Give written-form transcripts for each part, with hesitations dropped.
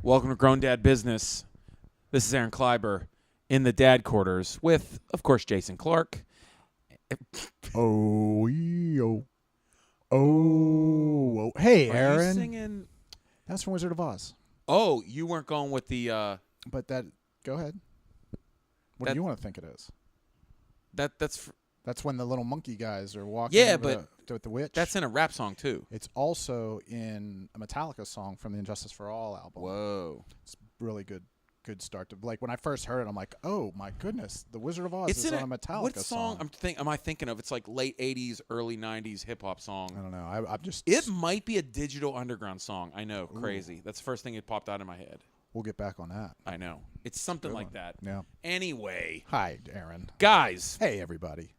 Welcome to Grown Dad Business. This is Aaron Kleiber in the dad quarters with, of course, Jason Clark. Oh. Hey, Aaron. Are you singing? That's from Wizard of Oz. Oh, you weren't going with the... But that... Go ahead. What do you want to think it is? That's when the little monkey guys are walking with the witch. That's in a rap song, too. It's also in a Metallica song from the Injustice for All album. Whoa. It's really good start to... Like, when I first heard it, I'm like, oh, my goodness. The Wizard of Oz is on a Metallica what song. Am I thinking of? It's like late 80s, early 90s hip-hop song. I don't know. I'm just... It might be a Digital Underground song. I know. Ooh. Crazy. That's the first thing that popped out in my head. We'll get back on that. I know. It's something like that. Yeah. Anyway. Hi, Aaron. Guys. Hey, everybody.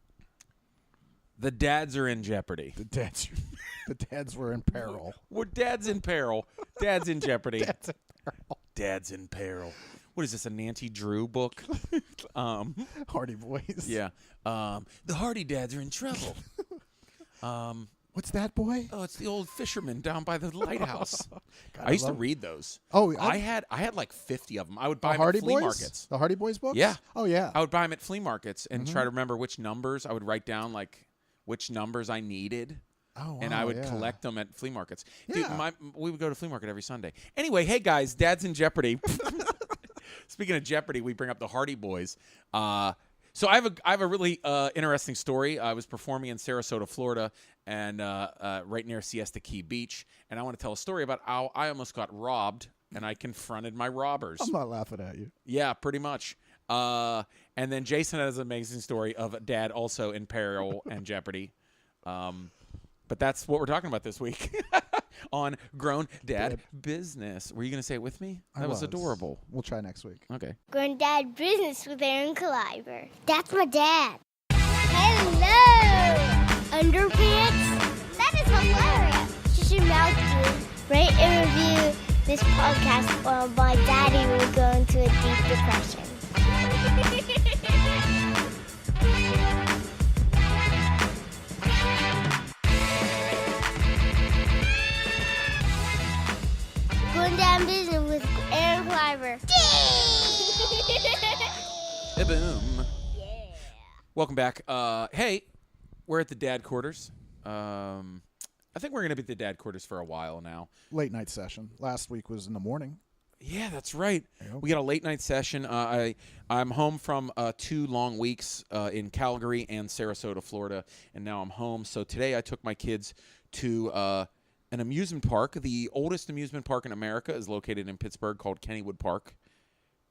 The dads are in jeopardy. The dads were in peril. We're dads in peril. Dad's in jeopardy. Dad's in peril. Dad's in peril. What is this, a Nancy Drew book? Hardy Boys. Yeah. The Hardy dads are in trouble. What's that, boy? Oh, it's the old fisherman down by the lighthouse. God, I used to read those. Oh, I had like 50 of them. I would buy them Hardy at flea Boys? markets. The Hardy Boys books? Yeah. Oh, yeah. I would buy them at flea markets and try to remember which numbers. I would write down like which numbers I needed. Oh, wow, and I would collect them at flea markets. Yeah. Dude, we would go to flea market every Sunday. Anyway, hey guys, Dad's in Jeopardy. Speaking of Jeopardy, we bring up the Hardy Boys. So I have a really interesting story. I was performing in Sarasota, Florida, and right near Siesta Key Beach, and I want to tell a story about how I almost got robbed, and I confronted my robbers. I'm not laughing at you. Yeah, pretty much. And then Jason has an amazing story of a dad also in peril and jeopardy. But that's what we're talking about this week on Grown Dad Business. Were you going to say it with me? That was adorable. We'll try next week. Okay. Grown Dad Business with Aaron Kleiber. That's my dad. Hello! Underpants? That is hilarious. You should mouth to rate and review this podcast or my daddy will go into a deep depression. Going down business with Aaron Kleiber. Hey, boom. Yeah. Welcome back. Hey, we're at the dad quarters. I think we're going to be at the dad quarters for a while now. Late night session. Last week was in the morning. Yeah, that's right. Yep. We got a late night session. I'm home from 2 long weeks in Calgary and Sarasota, Florida, and now I'm home. So today I took my kids to an amusement park. The oldest amusement park in America is located in Pittsburgh called Kennywood Park,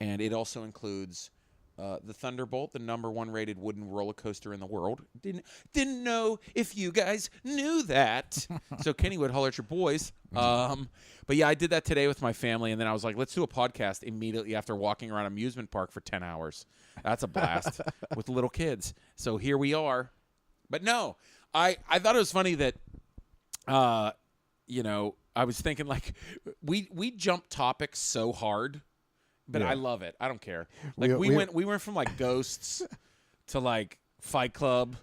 and it also includes the Thunderbolt, the #1 rated wooden roller coaster in the world. Didn't know if you guys knew that. So Kennywood, holler at your boys. But yeah, I did that today with my family, and then I was like, let's do a podcast immediately after walking around amusement park for 10 hours. That's a blast with little kids. So here we are. But no, I thought it was funny that, I was thinking like we jump topics so hard. But yeah. I love it. I don't care. Like we went from like ghosts to like Fight Club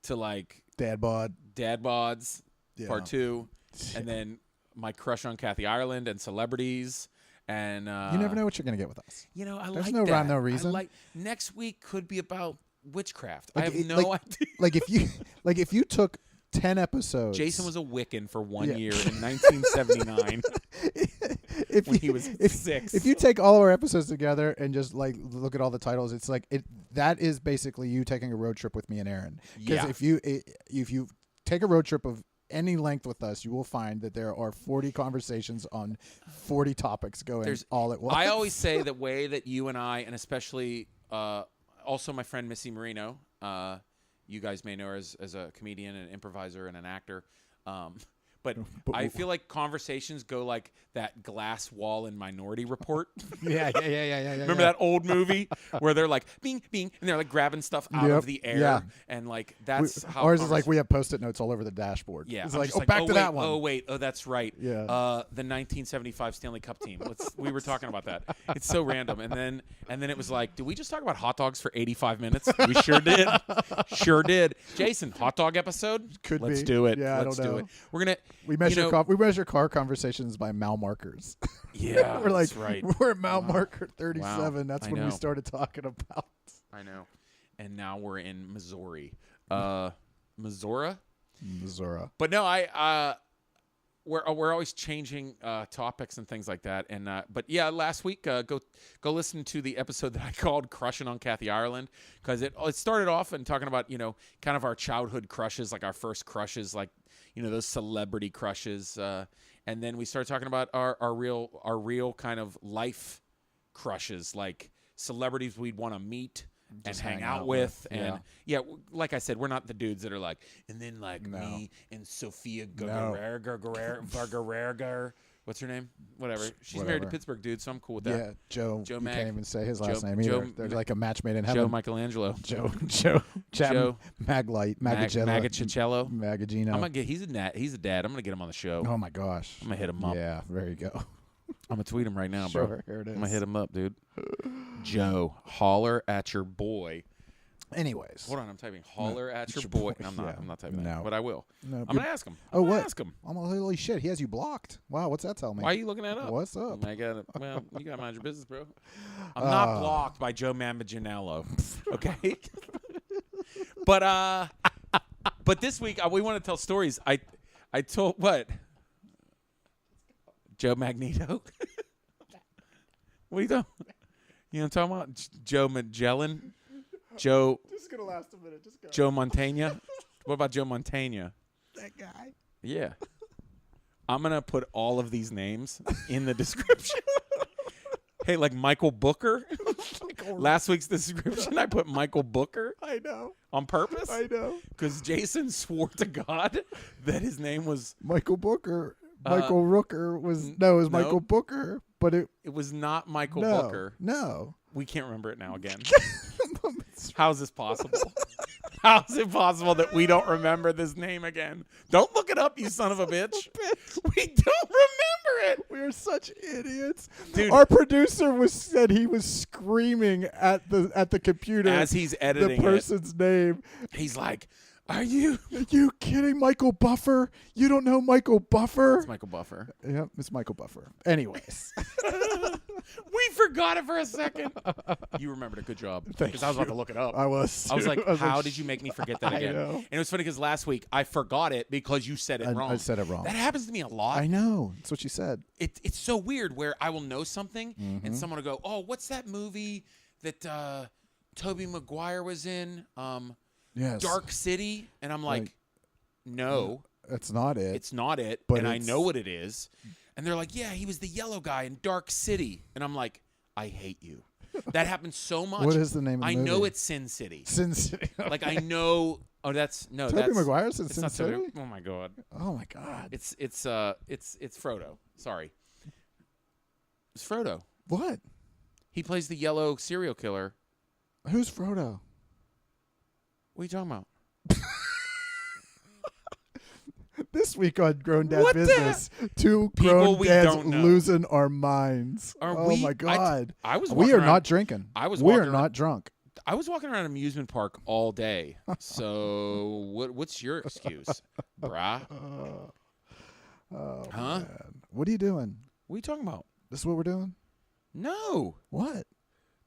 to like Dad Bods yeah. Part 2, and then my crush on Kathy Ireland and celebrities. And you never know what you're gonna get with us. I There's like no that. rhyme, no reason. Next week could be about witchcraft. Like, I have no idea. If you took 10 episodes. Jason was a Wiccan for 1 year in 1979 when he was 6. If you take all of our episodes together and just like look at all the titles, it's like that is basically you taking a road trip with me and Aaron. Because if you take a road trip of any length with us, you will find that there are 40 conversations on 40 topics going all at once. I always say the way that you and I, and especially also my friend Missy Marino, you guys may know her as a comedian and improviser and an actor. But I feel like conversations go like that glass wall in Minority Report. Yeah. Remember that old movie where they're like, bing, bing, and they're like grabbing stuff out of the air. Yeah. And like that's how ours is like we have Post-it notes all over the dashboard. Yeah. It's like, back to that one. Oh, wait. Oh, that's right. Yeah. The 1975 Stanley Cup team. We were talking about that. It's so random. And then it was like, did we just talk about hot dogs for 85 minutes? We sure did. Sure did. Jason, hot dog episode? Let's do it. Yeah, Let's do it. We're going to We measure we measure car conversations by mile markers. Yeah, we're like, that's right. We're at mile marker 37. Wow. That's I when we know. started talking about. I know. And now we're in Missouri. Missouri? But no, we're always changing topics and things like that. And but yeah, last week go listen to the episode that I called "Crushing on Kathy Ireland" because it started off and talking about kind of our childhood crushes, like our first crushes, like those celebrity crushes, and then we started talking about our real kind of life crushes, like celebrities we'd want to meet and hang out with. And yeah, like I said, we're not the dudes that are like, and then me and Sofia Vergara. What's her name? Whatever. She's married to Pittsburgh dude, so I'm cool with that. Yeah, Joe. You Mag. can't even say his last name either. They're like a match made in heaven. Joe Michelangelo. Joe. Maglite. Magacello. Magagino. He's a dad. I'm gonna get him on the show. Oh my gosh. I'm gonna hit him up. Yeah, there you go. I'm gonna tweet him right now, bro. Sure, here it is. I'm gonna hit him up, dude. Joe, holler at your boy. Anyways, hold on, I'm typing holler at your boy. I'm not typing that, but I will. No, I'm gonna ask him. Ask him. I'm holy shit, he has you blocked. Wow, what's that tell me? Why are you looking that up? What's up? I got it. Well, you gotta mind your business, bro. I'm not blocked by Joe Mamaginello. Okay. But this week we want to tell stories. I told what? Joe Magneto. What are you talking? You know what I'm talking about? Joe Magellan. Joe. Just gonna last a minute. Just go. Joe Montana. What about Joe Montana? That guy. Yeah. I'm gonna put all of these names in the description. Hey, like Michael Booker. Last week's description, I put Michael Booker. I know. On purpose. I know. Because Jason swore to God that his name was Michael Booker. Michael Rooker was it was Michael Booker, but it was not Michael Booker. No. We can't remember it now again. How is this possible? How is it possible that we don't remember this name again? Don't look it up, you son of a bitch. We don't remember it. We are such idiots. Dude, our producer said he was screaming at the computer as he's editing the person's name. He's like, Are you kidding, Michael Buffer? You don't know Michael Buffer? It's Michael Buffer. Yep, it's Michael Buffer. Anyways. We forgot it for a second. You remembered it. Good job. Because I was about to look it up. I was. I was like, how did you make me forget that again? I know. And it was funny because last week I forgot it because you said it wrong. I said it wrong. That happens to me a lot. I know. That's what she said. It's so weird where I will know something and someone will go, oh, what's that movie that Tobey Maguire was in? Yes. Dark City. And I'm like, no. That's not it. It's not it. But I know what it is. And they're like, yeah, he was the yellow guy in Dark City. And I'm like, I hate you. That happens so much. What is the name of the movie? I know it's Sin City. Sin City. Okay. Like I know. Oh, that's no. Tobey Maguire's in Sin City. Oh my god. Oh my god. It's Frodo. Sorry. It's Frodo. What? He plays the yellow serial killer. Who's Frodo? What are you talking about? This week on Grown Dad Business, two People grown we dads don't know. losing our minds. Oh my god! I was. We are not drinking. We are not drunk. I was walking around an amusement park all day. So what's your excuse, brah? Oh, huh? Man. What are you doing? What are you talking about? This is what we're doing? No. What?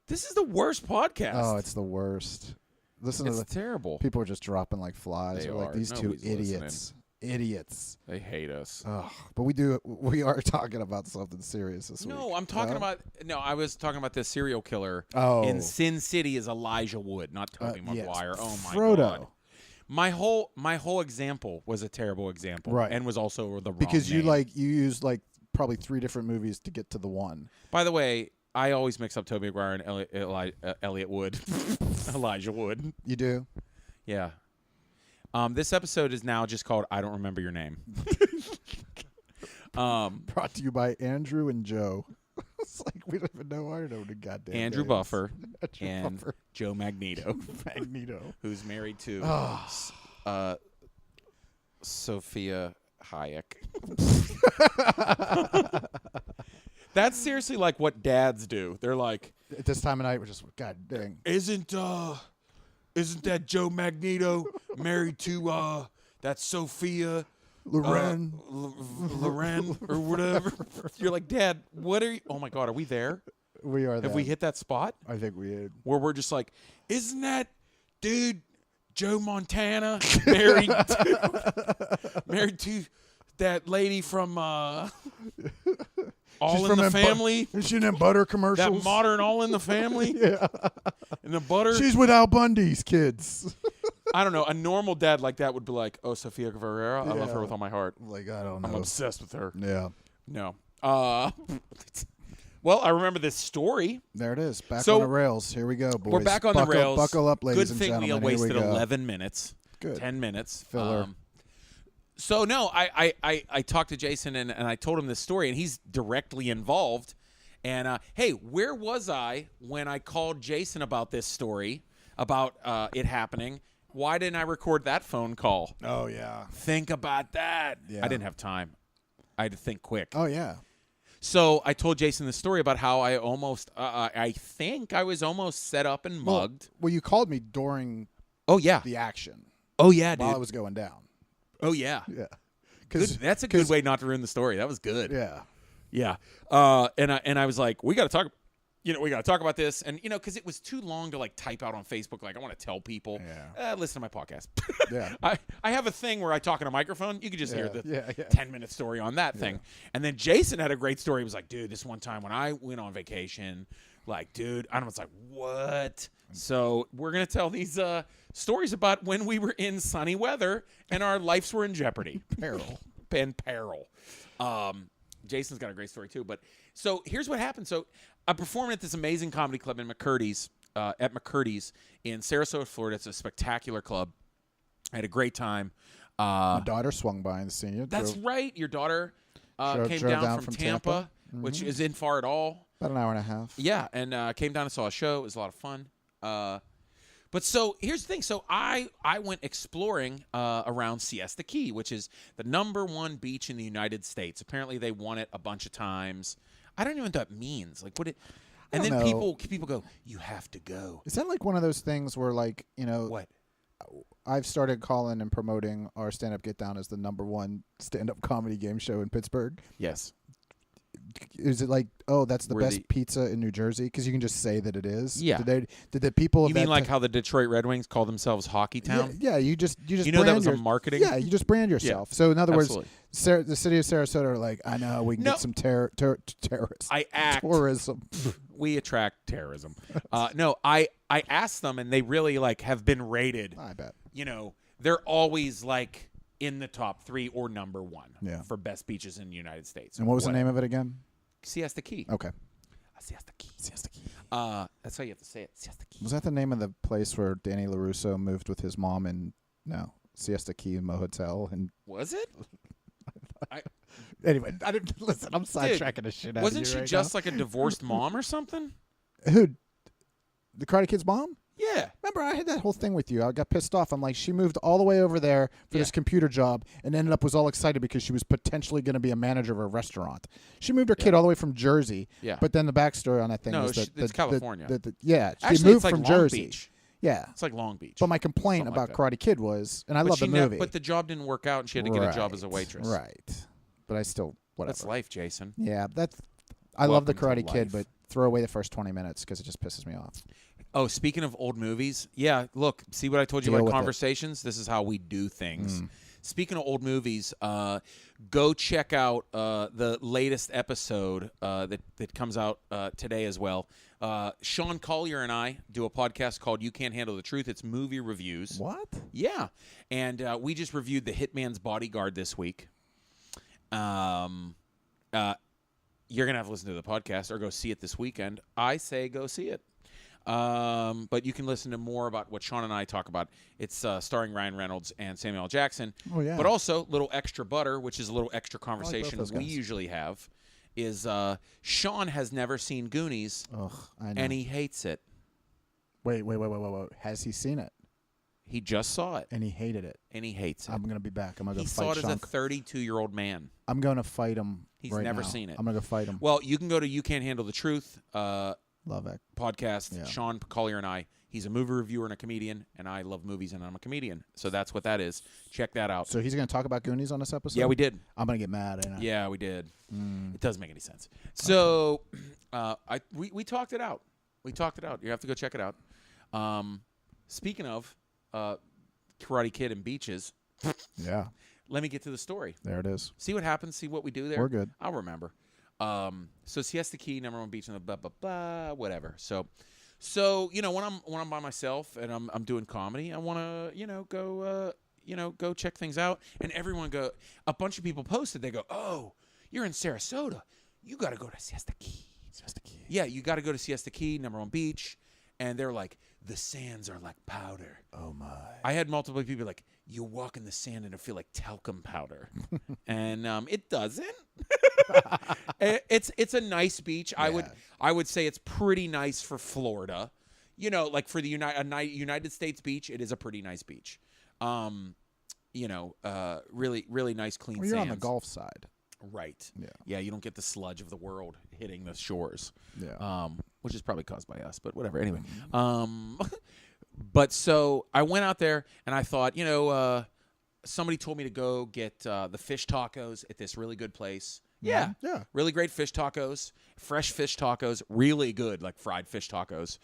This is the worst podcast. Oh, it's the worst. Listen it's to the terrible. People are just dropping like flies. They We're like are. these Nobody's two idiots. Idiots. They hate us. But we are talking about something serious this week. No, I'm talking about. No, I was talking about this serial killer. Oh. In Sin City is Elijah Wood, not Tobey Maguire. Yes. Oh my Frodo. god. My whole example was a terrible example, right? And was also the wrong because name. you used like probably 3 different movies to get to the one. By the way, I always mix up Tobey Maguire and Elliot Wood, Elijah Wood. You do? Yeah. This episode is now just called "I Don't Remember Your Name." Brought to you by Andrew and Joe. It's like we don't even know our own goddamn Andrew names. Buffer Andrew and Buffer. Joe Magneto. Magneto. Who's married to Sophia Hayek. That's seriously like what dads do. They're like, at this time of night, we're just, god dang. Isn't that Joe Magneto married to that Sophia Loren. Loren or whatever. You're like, Dad, what are you? Oh my God, are we there? We are there. Have we hit that spot? I think we did. Where we're just like, isn't that dude Joe Montana married to that lady from All in the Family? Is she in them butter commercials? That modern All in the Family? Yeah. And the butter. She's with Al Bundy's kids. I don't know. A normal dad like that would be like, oh, Sofia Vergara, I love her with all my heart. Like, I don't know. I'm obsessed with her. Yeah. No. Well, I remember this story. There it is. Back So, on the rails. Here we go, boys. We're back on the rails. Buckle up, ladies Good and thing gentlemen. we Here wasted we go. 11 minutes. Good. 10 minutes. Filler. So, no, I talked to Jason, and I told him this story, and he's directly involved. And, hey, where was I when I called Jason about this story, about it happening? Why didn't I record that phone call? Oh, yeah. Think about that. Yeah. I didn't have time. I had to think quick. Oh, yeah. So I told Jason the story about how I almost, I think I was almost set up and mugged. Well, you called me during Oh, yeah. the action. Oh, yeah, dude. While it was going down. Oh, yeah. Yeah. That's a good way not to ruin the story. That was good. Yeah. Yeah. And I was like, we got to talk. We got to talk about this. And, because it was too long to, like, type out on Facebook. Like, I want to tell people, listen to my podcast. Yeah. I have a thing where I talk in a microphone. You could just hear the 10-minute story on that thing. And then Jason had a great story. He was like, dude, this one time when I went on vacation, like, dude, I was like, what? So we're going to tell these stories about when we were in sunny weather and our lives were in jeopardy. Peril. And peril. Jason's got a great story, too. But so here's what happened. So I'm performing at this amazing comedy club in McCurdy's, in Sarasota, Florida. It's a spectacular club. I had a great time. My daughter swung by and seen you. That's right. Your daughter came drove down from Tampa, which isn't far at all. About an hour and a half. Yeah, and came down and saw a show. It was a lot of fun. But so here's the thing. So I went exploring around Siesta Key, which is the #1 beach in the United States. Apparently they won it a bunch of times. I don't even know what that means. Like, what it? And then people go, you have to go. Is that like one of those things where, like, what? I've started calling and promoting our stand-up Get Down as the #1 stand-up comedy game show in Pittsburgh. Yes. Is it like, oh, that's the best pizza in New Jersey? Because you can just say that it is. Yeah. Did the people? You mean like how the Detroit Red Wings call themselves Hockey Town? Yeah. You just. You know that was a marketing. Yeah. You just brand yourself. Yeah, so in other absolutely. words, the city of Sarasota are like, I know we can get some terrorists. Tourism. We attract terrorism. No, I asked them, and they really have been rated. I bet. They're always in the top 3 or #1 for best beaches in the United States. And what was the name of it again? Siesta Key. Okay. Siesta Key. Siesta Key. That's how you have to say it. Siesta Key. Was that the name of the place where Danny LaRusso moved with his mom in Siesta Key Motel? And was it? Anyway, I didn't listen. I'm sidetracking the shit out of you. Wasn't she just like a divorced mom or something? Who? The Karate Kid's mom? Yeah. Remember, I had that whole thing with you. I got pissed off. I'm like, she moved all the way over there for this computer job and ended up was all excited because she was potentially going to be a manager of a restaurant. She moved her kid all the way from Jersey. Yeah. But then the backstory on that thing is that it's California. She Actually, moved it's from Long Jersey. Beach. Yeah. It's like Long Beach. But my complaint Something about Karate Kid was, and I love the movie. But the job didn't work out, and she had to get a job as a waitress. Right. But I still, whatever. That's life, Jason. Yeah, I love the Welcome to Karate Kid, life. but throw away the first 20 minutes because it just pisses me off. Oh, speaking of old movies, look, see what I told you Deal about with Conversations? This is how we do things. Speaking of old movies, go check out the latest episode that comes out today as well. Sean Collier and I do a podcast called You Can't Handle the Truth. It's movie reviews. What? Yeah. And we just reviewed The Hitman's Bodyguard this week. You're going to have to listen to the podcast or go see it this weekend. I say go see it. But you can listen to more about what Sean and I talk about. It's starring Ryan Reynolds and Samuel L. Jackson. Oh, yeah. But also, little extra butter, which is a little extra conversation those we guys. usually have, is Sean has never seen Goonies, I know. and he hates it. Wait. Has he seen it? He just saw it, And he hated it. and he hates it. I'm going to be back. I'm going to He go saw fight it Sean. as a 32-year-old man. I'm going to fight him He's right never now. seen it. I'm going to go fight him. Well, you can go to You Can't Handle the Truth Love it. podcast. Yeah. Sean Collier and I. He's a movie reviewer and a comedian, and I love movies, and I'm a comedian. So that's what that is. Check that out. So he's going to talk about Goonies on this episode? Yeah, we did. I'm going to get mad. Ain't I? Yeah, we did. It doesn't make any sense. So we talked it out. We talked it out. You have to go check it out. Speaking of Karate Kid and beaches, Yeah. let me get to the story. There it is. See what happens. See what we do there. We're good. I'll remember. So Siesta Key, #1 beach, and the blah blah blah, whatever. So when I'm by myself and I'm doing comedy, I want to go check things out. And a bunch of people posted. They go, oh, you're in Sarasota. You got to go to Siesta Key. Siesta Key. Yeah, you got to go to Siesta Key, #1 beach. And they're like, the sands are like powder. Oh, my. I had multiple people like, you walk in the sand and it feel like talcum powder. And it doesn't. It's a nice beach. Yeah. I would say it's pretty nice for Florida. Like for the United States beach, it is a pretty nice beach. Really, really nice, clean Well, you're sands. on the Gulf side. Right. Yeah. Yeah, you don't get the sludge of the world hitting the shores. Yeah. Which is probably caused by us, but whatever. Anyway. But so I went out there and I thought, somebody told me to go get the fish tacos at this really good place. Yeah. Yeah. Really great fish tacos, fresh fish tacos, really good, like fried fish tacos.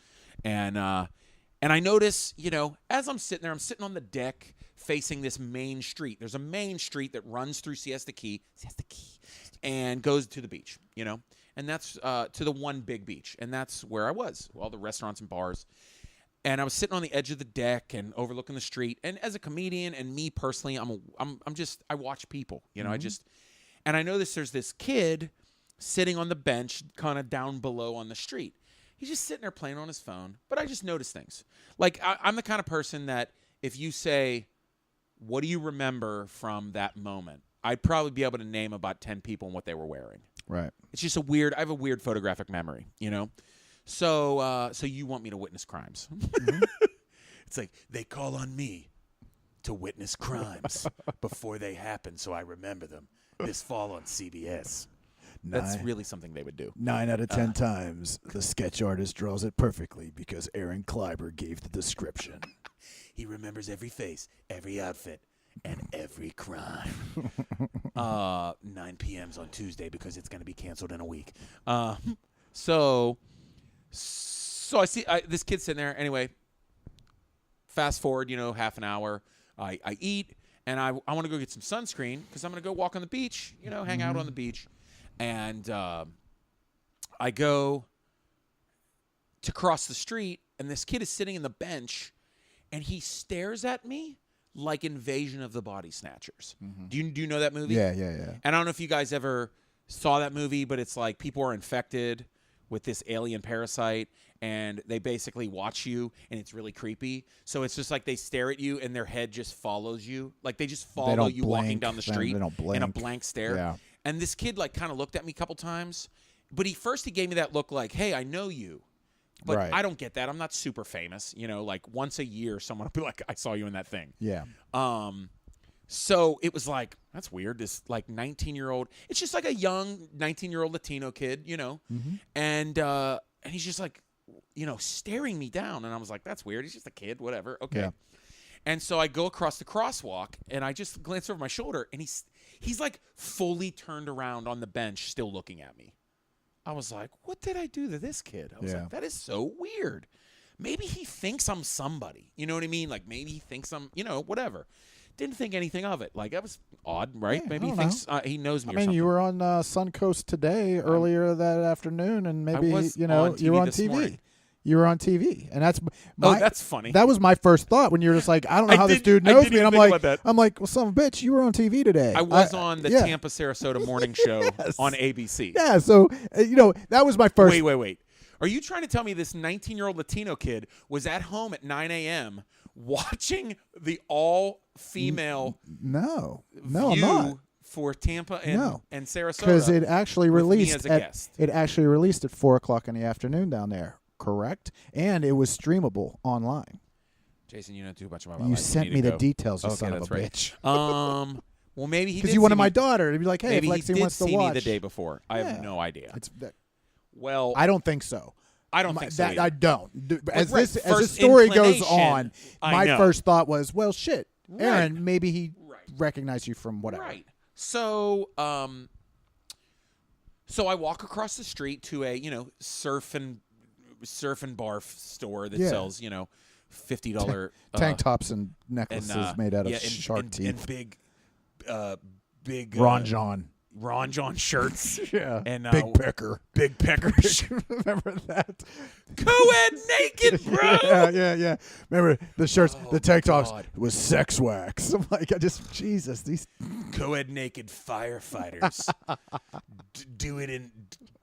And I notice, as I'm sitting there, I'm sitting on the deck facing this main street. There's a main street that runs through Siesta Key, and goes to the beach, and that's to the one big beach. And that's where I was, all the restaurants and bars. And I was sitting on the edge of the deck and overlooking the street. And as a comedian and me personally, I watch people, and I noticed there's this kid sitting on the bench kind of down below on the street. He's just sitting there playing on his phone. But I just noticed things. Like, I'm the kind of person that if you say, what do you remember from that moment? I'd probably be able to name about 10 people and what they were wearing. Right. It's just I have a weird photographic memory, So you want me to witness crimes. Mm-hmm. It's like, they call on me to witness crimes before they happen so I remember them. This fall on CBS. That's really something they would do. 9 out of 10 times, the sketch artist draws it perfectly because Aaron Kleiber gave the description. He remembers every face, every outfit, and every crime. 9 p.m.'s on Tuesday because it's going to be canceled in a week. So I see this kid sitting there. Anyway, fast forward, half an hour. I eat, and I want to go get some sunscreen because I'm going to go walk on the beach, hang out on the beach. And I go to cross the street, and this kid is sitting in the bench, and he stares at me like Invasion of the Body Snatchers. Mm-hmm. Do you know that movie? Yeah. And I don't know if you guys ever saw that movie, but it's like people are infected with this alien parasite, and they basically watch you, and it's really creepy. So it's just like they stare at you, and their head just follows you. Like they just follow you walking down the street they don't blink. in a blank stare. Yeah. And this kid kind of looked at me a couple times, but he gave me that look like, hey, I know you. But Right. I don't get that. I'm not super famous. Like once a year someone will be like, I saw you in that thing. Yeah. So it was like, that's weird. This 19-year-old, it's just like a young 19-year-old Latino kid, Mm-hmm. and he's just like, staring me down. And I was like, that's weird. He's just a kid, whatever. Okay. Yeah. And so I go across the crosswalk, and I just glance over my shoulder, and he's like fully turned around on the bench, still looking at me. I was like, what did I do to this kid? I was like, that is so weird. Maybe he thinks I'm somebody. You know what I mean? Like maybe he thinks I'm, whatever. Didn't think anything of it. Like that was odd, right? Yeah, maybe he thinks he knows me. I mean, you were on Suncoast today earlier that afternoon, and maybe I was you on were on this TV. morning. You were on TV, and that's that's funny. That was my first thought when you were just like, I don't know how this dude knows me, and I'm like, well, son of a bitch, you were on TV today. I was on the Tampa Sarasota morning show on ABC. Yeah, so that was my first. Wait. Are you trying to tell me this 19-year-old Latino kid was at home at 9 a.m. watching the all-female No, view I'm not. for Tampa and Sarasota? Because it actually released as a guest. It actually released at 4:00 in the afternoon down there. Correct, and it was streamable online. Jason, you know too much about my You life. sent me the details, you son of a right. bitch. Well, maybe he because did you wanted see my me. daughter to be like, hey, Maybe if he Lexi did wants to see watch me the day before. I have no idea. It's Well, I don't think so. I don't think so. I don't. As right, as the first story goes inclination, on, I my know. first thought was, well, shit, Right. Aaron, maybe he Right. recognized you from whatever. Right. So, so I walk across the street to a surf and bar store that sells $50 Tank tops and necklaces made out of yeah, shark teeth. and big Ron John. Ron John shirts. Yeah. And Big Pecker. Big peckers. Remember that? Co-ed naked, bro. Yeah. Remember the shirts, the tank tops God. was sex wax. I'm like, Jesus, these. Co-ed naked firefighters. Do it and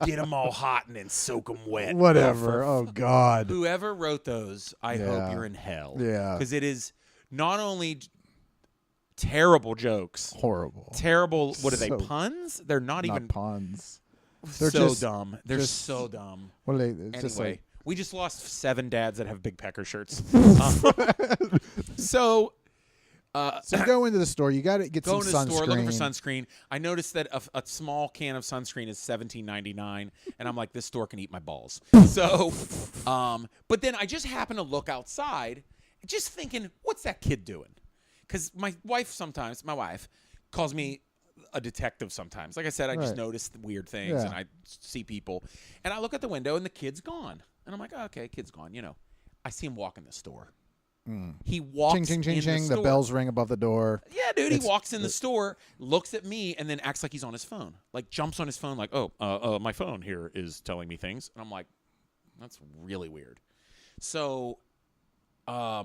get them all hot and then soak them wet. Whatever. Oh, God. Whoever wrote those, I Yeah. hope you're in hell. Yeah. Because it is not only terrible jokes. Horrible. Terrible. What are they, So- puns? They're not even puns. They're so just- dumb. They're just- so dumb. What are they? It's just Anyway, like, we just lost 7 dads that have big pecker shirts. So so you go into the store. You got to get go some into the sunscreen. store looking for sunscreen. I noticed that a small can of sunscreen is $17.99, and I'm like, this store can eat my balls. So, but then I just happen to look outside, just thinking, what's that kid doing? Because my wife calls me a detective sometimes. Like I said, I just Right. notice the weird things, Yeah. and I see people, and I look at the window, and the kid's gone, and I'm like, oh, okay, kid's gone. I see him walk in the store. He walks Ching, ching, ching, in ching. the The store. bells ring above the door. Yeah, dude, he It's- walks in the store, looks at me, and then acts like he's on his phone. Like, jumps on his phone like, my phone here is telling me things. And I'm like, that's really weird. So, I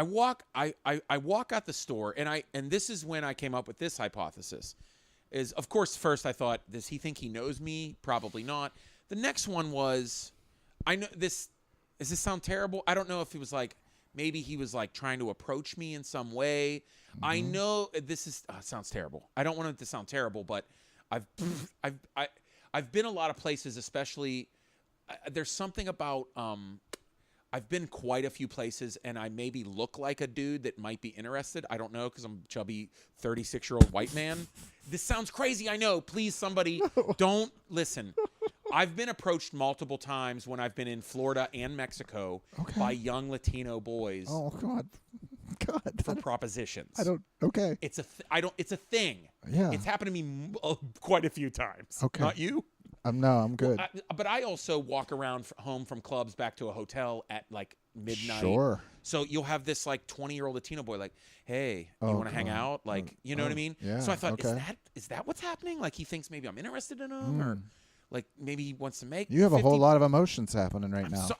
walk out the store, and this is when I came up with this hypothesis. Is, of course, first I thought, does he think he knows me? Probably not. The next one was, I know this. Does this sound terrible? I don't know if he was like, maybe he was like trying to approach me in some way. I know this is it sounds terrible. I don't want it to sound terrible, but I've been a lot of places, especially there's something about I've been quite a few places, and I maybe look like a dude that might be interested. I don't know, because I'm a chubby 36-year-old white man. This sounds crazy, I know. Please, somebody, don't listen. I've been approached multiple times when I've been in Florida and Mexico by young Latino boys Oh God. for propositions. I don't. Okay. It's It's a thing. Yeah. It's happened to me quite a few times. Okay. Not you. No, I'm good. But I also walk around home from clubs back to a hotel at like midnight. Sure. So you'll have this like 20-year-old Latino boy like, hey, you Oh, want to hang God. out? Like, you know what I mean? yeah, So I thought, okay. is that what's happening? Like, he thinks maybe I'm interested in him, or like maybe he wants to make. You have a 50 whole lot of emotions happening right now. So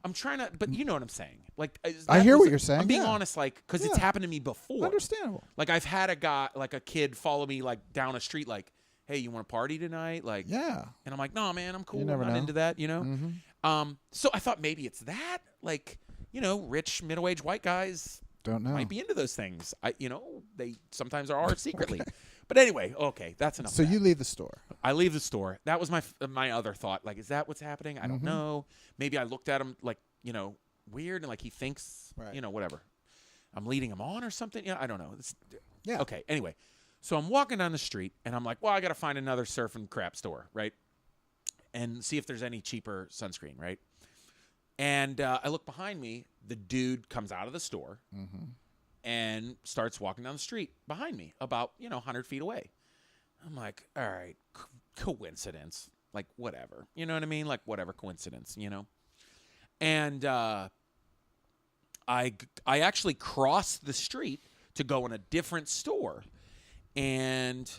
I'm trying to, but you know what I'm saying. Like, I hear what you're saying, I'm being yeah. honest, like, because it's Yeah. happened to me before. Understandable. Like, I've had a guy, like a kid, follow me like down a street, like, hey, you want to party tonight? Like, Yeah. and I'm like, no, man, I'm cool. You never I'm not know. into that, So I thought maybe it's that, like, rich middle-aged white guys Don't know. might be into those things. They sometimes are secretly. But anyway, okay, that's enough. So of that. you leave the store. I leave the store. That was my other thought. Like, is that what's happening? I don't know. Maybe I looked at him like, weird, and like he thinks, Right. whatever. I'm leading him on or something. I don't know. Yeah. Okay. Anyway, so I'm walking down the street, and I'm like, well, I got to find another surf and crap store, right? And see if there's any cheaper sunscreen, right? And I look behind me. The dude comes out of the store and starts walking down the street behind me, about 100 feet away. I'm like, all right, coincidence, like whatever, you know what I mean? Like whatever, coincidence, And I actually crossed the street to go in a different store, and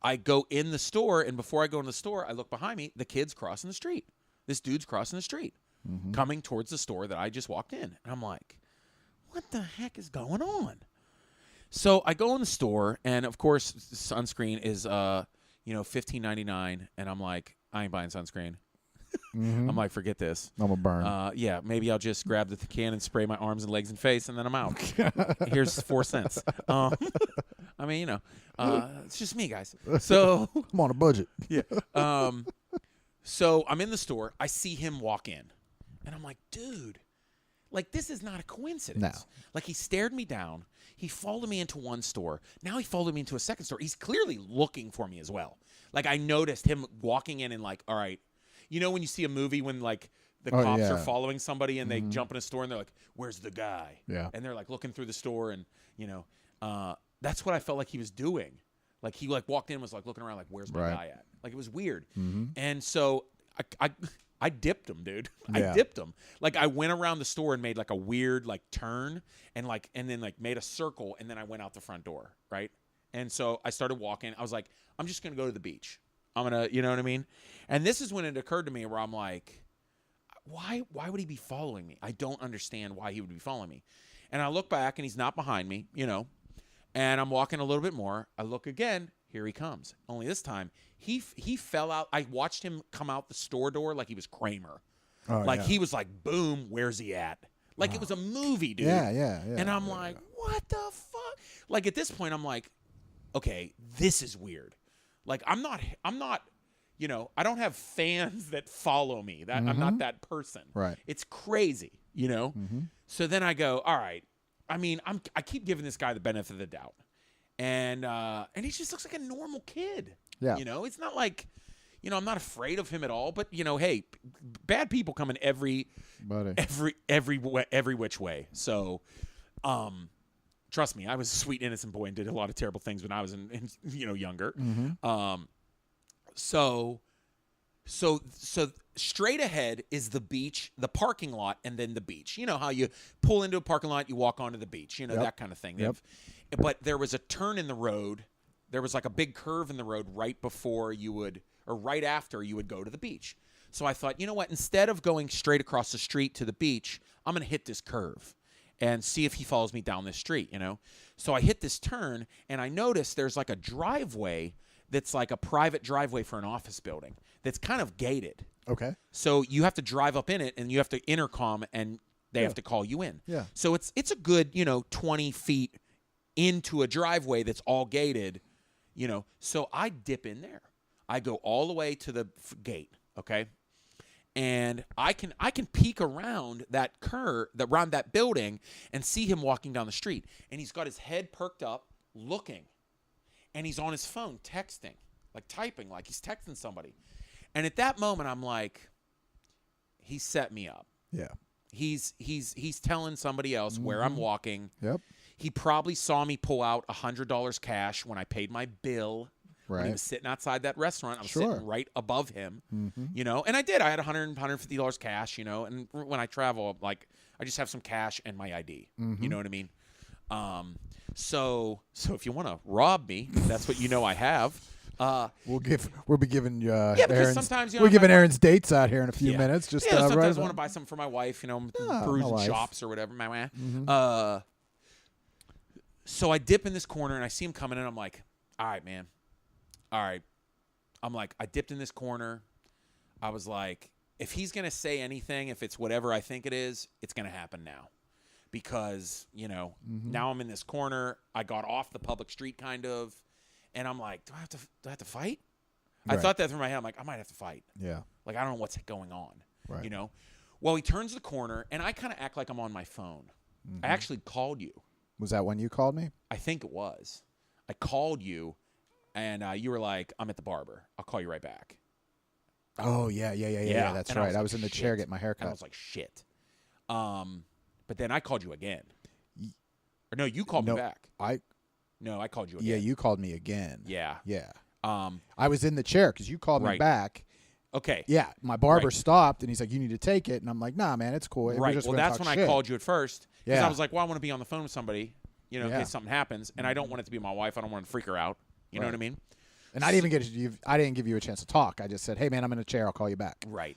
I go in the store, and before I go in the store, I look behind me. The kid's crossing the street. This dude's crossing the street, coming towards the store that I just walked in, and I'm like, what the heck is going on? So I go in the store, and of course, sunscreen is $15.99, and I'm like, I ain't buying sunscreen. I'm like, forget this. I'm a burn. Yeah, maybe I'll just grab the can and spray my arms and legs and face, and then I'm out. Here's 4 cents. I mean, it's just me, guys. So I'm on a budget. yeah. So I'm in the store. I see him walk in, and I'm like, dude, like this is not a coincidence. No. Like he stared me down. He followed me into one store. Now he followed me into a second store. He's clearly looking for me as well. Like I noticed him walking in and like, all right. you know when you see a movie when like the Oh, cops yeah. are following somebody and they jump in a store and they're like, "Where's the guy?" Yeah. And they're like looking through the store and that's what I felt like he was doing. Like he like walked in and was like looking around like, "Where's my guy at?" Like it was weird. And so I dipped him, dude. Yeah. I dipped him. Like I went around the store and made like a weird like turn and then like made a circle and then I went out the front door, right? And so I started walking. I was like, I'm just going to go to the beach. I'm going to, you know what I mean? And this is when it occurred to me where I'm like, why would he be following me? I don't understand why he would be following me. And I look back and he's not behind me, you know. And I'm walking a little bit more. I look again. Here he comes. Only this time, he fell out. I watched him come out the store door like he was Kramer. Oh, like yeah. he was like, boom, where's he at? Like it was a movie, dude. Yeah. And I'm like, what the fuck? Like at this point, I'm like, okay, this is weird. Like I'm not, you know, I don't have fans that follow me. That I'm not that person. Right. It's crazy, you know? So then I go, all right. I mean, I keep giving this guy the benefit of the doubt. And he just looks like a normal kid. Yeah. You know, it's not like, you know, I'm not afraid of him at all, but you know, hey, bad people come in every which way. So, trust me, I was a sweet, innocent boy and did a lot of terrible things when I was in you know, younger. So straight ahead is the beach, the parking lot, and then the beach. You know how you pull into a parking lot, you walk onto the beach, you know, that kind of thing. Yep. But there was a turn in the road. There was like a big curve in the road right before you would, or right after you would go to the beach. So I thought, you know what, instead of going straight across the street to the beach, I'm going to hit this curve and see if he follows me down this street, you know. So I hit this turn, and I noticed there's like a driveway that's like a private driveway for an office building that's kind of gated. Okay. So you have to drive up in it, and you have to intercom, and they have to call you in. Yeah. So it's a good, you know, 20 feet into a driveway that's all gated, you know. So I dip in there. I go all the way to the gate, okay? And I can peek around that curve, around that building, and see him walking down the street. And he's got his head perked up, looking. And he's on his phone texting, like typing, like he's texting somebody. And at that moment, I'm like, he set me up. Yeah. He's telling somebody else where I'm walking. Yep. He probably saw me pull out $100 cash when I paid my bill. When he was sitting outside that restaurant, I was sitting right above him, you know. And I did. I had $150 cash, you know. And when I travel, like, I just have some cash and my ID. You know what I mean? So if you want to rob me, that's what you know I have. We'll be giving you because Aaron's, sometimes, you know, we're giving Aaron's dates out here in a few minutes. Just sometimes right I want to buy something for my wife, you know, my perusing wife. shops or whatever. So I dip in this corner and I see him coming in. I'm like, all right, man. All right. I'm like, I dipped in this corner. I was like, if he's going to say anything, if it's whatever I think it is, it's going to happen now. Because, you know, now I'm in this corner. I got off the public street kind of. And I'm like, do I have to fight? Right. I thought that through my head. I'm like, I might have to fight. Yeah. Like, I don't know what's going on. Right. You know? Well, he turns the corner, and I kind of act like I'm on my phone. I actually called you. Was that when you called me? I think it was. I called you, and you were like, I'm at the barber. I'll call you right back. Oh, yeah. That's And right. I like, was in the chair getting my hair And I cut. was like, shit. But then I called you again. Or no, you called me back. No, I called you again. Yeah, you called me again. Yeah. Yeah. I was in the chair because you called me back. Okay. Yeah, my barber stopped, and he's like, you need to take it. And I'm like, nah, man, it's cool. Right. Well, that's when I called you at first. Because Yeah. I was like, well, I want to be on the phone with somebody, you know, in case something happens. And I don't want it to be my wife. I don't want to freak her out. You know what I mean? And I didn't give you a chance to talk. I just said, hey, man, I'm in a chair. I'll call you back. Right.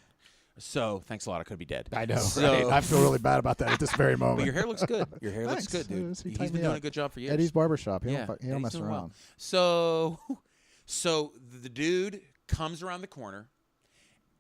So, thanks a lot. I could be dead. I know. So, right? I feel really bad about that at this very moment. But your hair looks good. Your hair looks Thanks. good, dude. He He's tightened been me doing up. a good job for years. Eddie's barbershop. He don't Eddie's mess doing around. Well. So the dude comes around the corner,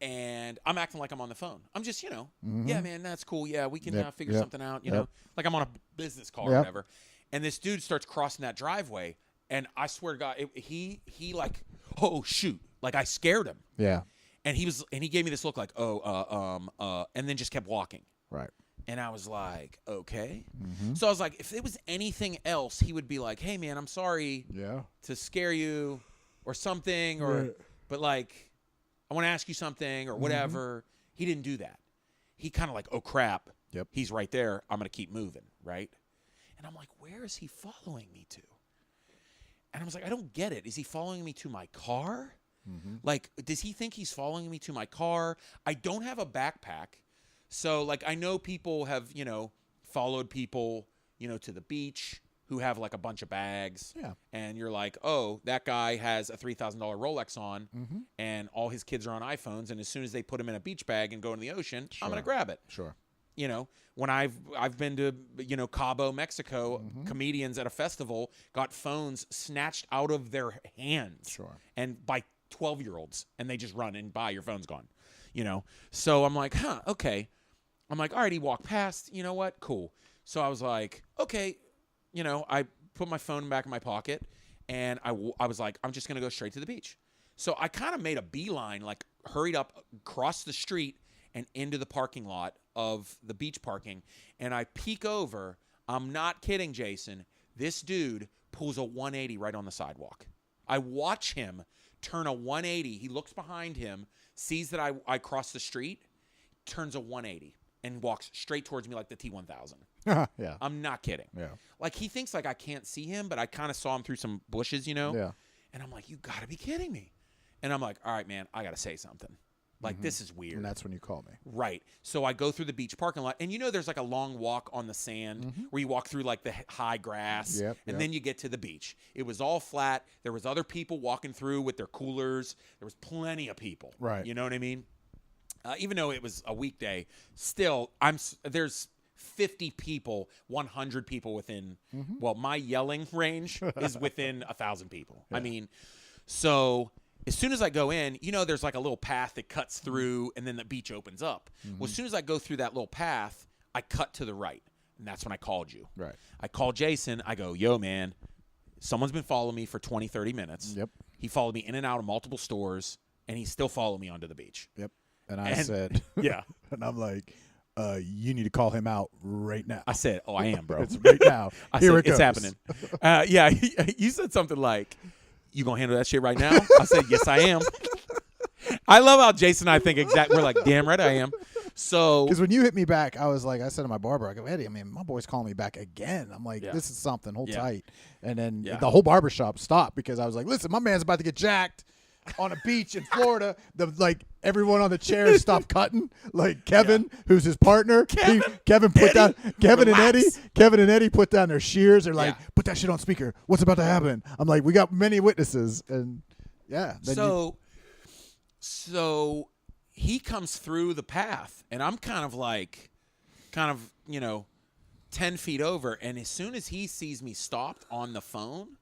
and I'm acting like I'm on the phone. I'm just, you know, yeah, man, that's cool. Yeah, we can figure something out, you know, like I'm on a business call or whatever. And this dude starts crossing that driveway, and I swear to God, he like, oh, shoot. Like, I scared him. Yeah. And he gave me this look like, and then just kept walking. Right. And I was like, okay. So I was like, if it was anything else, he would be like, hey, man, I'm sorry Yeah. to scare you or something. Right. But, like, I want to ask you something or whatever. He didn't do that. He kind of like, oh, crap. Yep. He's right there. I'm going to keep moving, right? And I'm like, where is he following me to? And I was like, I don't get it. Is he following me to my car? Like, does he think he's following me to my car? I don't have a backpack. So, like, I know people have, you know, followed people, you know, to the beach who have, like, a bunch of bags. Yeah. And you're like, oh, that guy has a $3,000 Rolex on, and all his kids are on iPhones, and as soon as they put him in a beach bag and go in the ocean, I'm going to grab it. Sure. You know, when I've been to, you know, Cabo, Mexico, comedians at a festival got phones snatched out of their hands. Sure. And by 12-year-olds, and they just run and buy, your phone's gone. You know? So I'm like, okay. I'm like, all right, he walked past. You know what? Cool. So I was like, okay. You know, I put my phone back in my pocket, and I was like, I'm just going to go straight to the beach. So I kind of made a beeline, like hurried up, crossed the street, and into the parking lot of the beach parking. And I peek over. I'm not kidding, Jason. This dude pulls a 180 right on the sidewalk. I watch him turn a 180. He looks behind him, sees that I cross the street, turns a 180, and walks straight towards me like the T-1000. Yeah. I'm not kidding. Yeah. Like, he thinks like I can't see him, but I kind of saw him through some bushes, you know? Yeah. And I'm like, you got to be kidding me. And I'm like, all right, man, I got to say something. Like, this is weird. And that's when you call me. Right. So I go through the beach parking lot, and you know there's like a long walk on the sand where you walk through like the high grass, and then you get to the beach. It was all flat. There was other people walking through with their coolers. There was plenty of people. Right. You know what I mean? Even though it was a weekday, still, there's 50 people, 100 people within, well, my yelling range is within 1,000 people. Yeah. I mean, so as soon as I go in, you know, there's like a little path that cuts through, and then the beach opens up. Well, as soon as I go through that little path, I cut to the right, and that's when I called you. Right. I called Jason. I go, yo, man, someone's been following me for 20, 30 minutes. Yep. He followed me in and out of multiple stores, and he still followed me onto the beach. Yep. And I said, yeah. And I'm like, you need to call him out right now. I said, oh, I am, bro. It's right now. Here it goes. It's happening. Yeah, you said something like, you gonna handle that shit right now? I said, yes, I am. I love how Jason and I think exactly. We're like, damn right I am. So, because when you hit me back, I was like, I said to my barber, I go, Eddie, I mean, my boy's calling me back again. I'm like, this is something. Hold tight. And then the whole barbershop stopped because I was like, listen, my man's about to get jacked on a beach in Florida. Everyone on the chairs stopped cutting. Like Kevin, who's his partner, Kevin put down Kevin and Eddie put down their shears. They're like, put that shit on speaker. What's about to happen? I'm like, we got many witnesses, and So he comes through the path, and I'm kind of you know, 10 feet over, and as soon as he sees me stopped on the phone,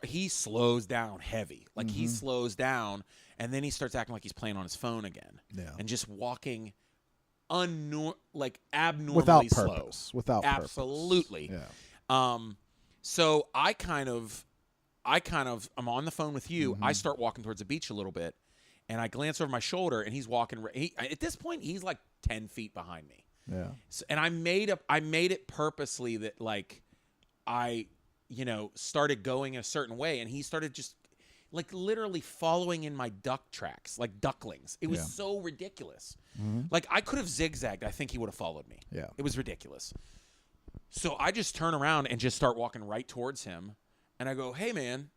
he slows down heavy. Like, he slows down, and then he starts acting like he's playing on his phone again. Yeah. And just walking abnormally without slow. Purpose. Without Absolutely. Purpose. Yeah. So I'm on the phone with you. I start walking towards the beach a little bit, and I glance over my shoulder, and he's walking. At this point, he's like 10 feet behind me. Yeah. So, and I made it purposely that, like, I, you know, started going a certain way, and he started just like literally following in my duck tracks, like ducklings. It was so ridiculous. Like, I could have zigzagged. I think he would have followed me. Yeah. It was ridiculous. So I just turn around and just start walking right towards him, and I go, hey, man.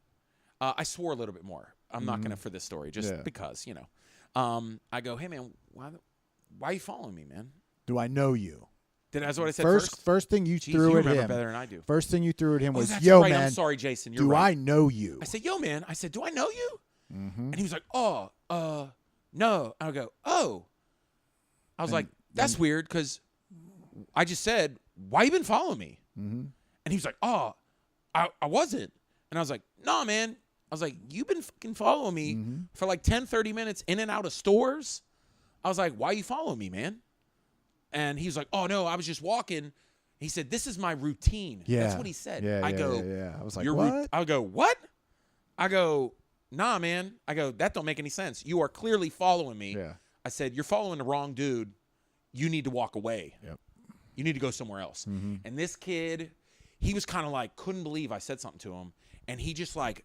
I swore a little bit more. I'm not going to for this story, just because, you know. I go, hey, man, why are you following me, man? Do I know you? That's what I said first? First thing you Jeez, threw you at remember him. better than I do. First thing you threw at him was, that's yo, right. man. I'm sorry, Jason. You're do right. I know you? I said, yo, man. I said, do I know you? And he was like, no. I go, oh. I was like, that's weird, because I just said, why you been following me? And he was like, oh, I wasn't. And I was like, no, man. I was like, you've been fucking following me for like 10, 30 minutes in and out of stores. I was like, why are you following me, man? And he was like, oh, no, I was just walking. He said, this is my routine. Yeah. That's what he said. I was like, what? I go, what? I go, nah, man. I go, that don't make any sense. You are clearly following me. Yeah. I said, you're following the wrong dude. You need to walk away. Yep. You need to go somewhere else. And this kid, he was kind of like, couldn't believe I said something to him. And he just like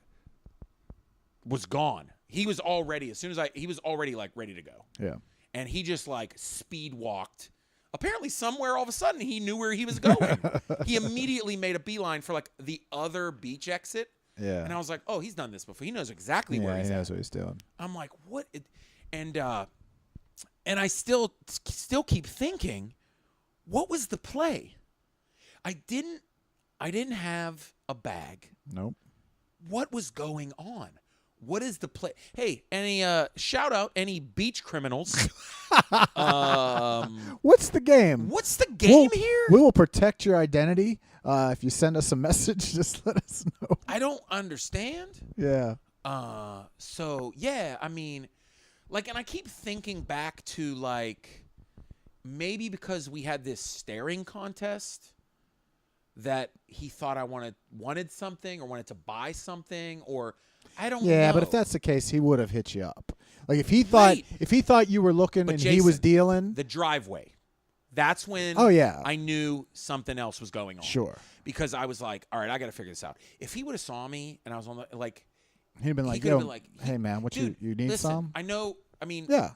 was gone. he was already he was already like ready to go. Yeah. And he just like speed walked. Apparently somewhere all of a sudden he knew where he was going. He immediately made a beeline for like the other beach exit. Yeah. And I was like, oh, he's done this before. He knows exactly where he's he at. knows what he's doing. I'm like, what? And I still keep thinking, what was the play? I didn't have a bag. Nope. What was going on? What is the play? Hey, any shout out any beach criminals? What's the game? What's the game here? We will protect your identity. If you send us a message, just let us know. I don't understand. Yeah. So yeah, I mean, like, and I keep thinking back to like maybe because we had this staring contest that he thought I wanted something or wanted to buy something, or I don't know. Yeah, but if that's the case, he would have hit you up. Like if he thought you were looking and Jason, he was dealing. the driveway. That's when I knew something else was going on. Sure. Because I was like, all right, I got to figure this out. If he would have saw me and I was on the, like, he'd have been like, yo, hey man, what dude, you need listen, some? I know, I mean, yeah.